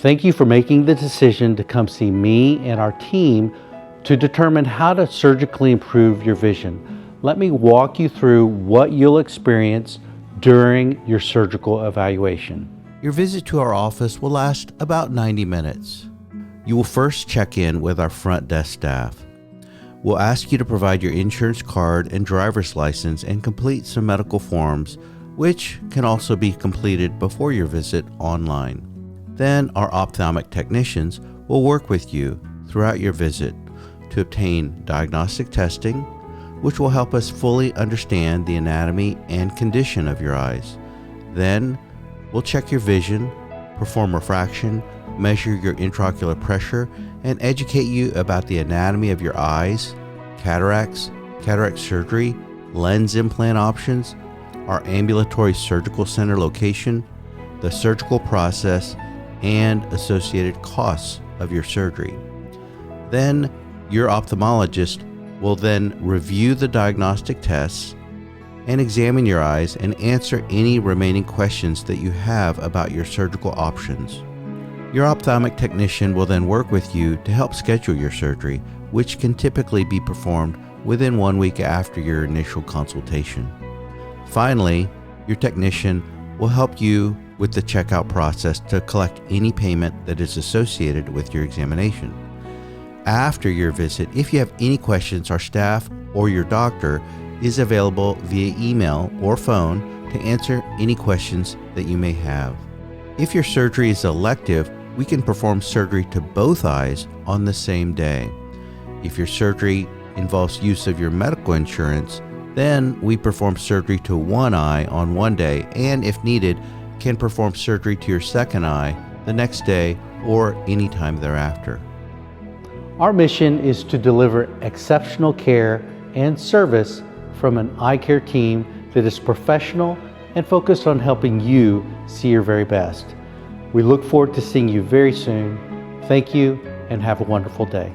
Thank you for making the decision to come see me and our team to determine how to surgically improve your vision. Let me walk you through what you'll experience during your surgical evaluation. Your visit to our office will last about 90 minutes. You will first check in with our front desk staff. We'll ask you to provide your insurance card and driver's license and complete some medical forms, which can also be completed before your visit online. Then our ophthalmic technicians will work with you throughout your visit to obtain diagnostic testing, which will help us fully understand the anatomy and condition of your eyes. Then we'll check your vision, perform refraction, measure your intraocular pressure, and educate you about the anatomy of your eyes, cataracts, cataract surgery, lens implant options, our ambulatory surgical center location, the surgical process, and associated costs of your surgery. Then your ophthalmologist will then review the diagnostic tests and examine your eyes and answer any remaining questions that you have about your surgical options. Your ophthalmic technician will then work with you to help schedule your surgery, which can typically be performed within 1 week after your initial consultation. Finally, your technician will help you with the checkout process to collect any payment that is associated with your examination. After your visit, if you have any questions, our staff or your doctor is available via email or phone to answer any questions that you may have. If your surgery is elective, we can perform surgery to both eyes on the same day. If your surgery involves use of your medical insurance, then we perform surgery to one eye on one day, and if needed, can perform surgery to your second eye the next day or any time thereafter. Our mission is to deliver exceptional care and service from an eye care team that is professional and focused on helping you see your very best. We look forward to seeing you very soon. Thank you and have a wonderful day.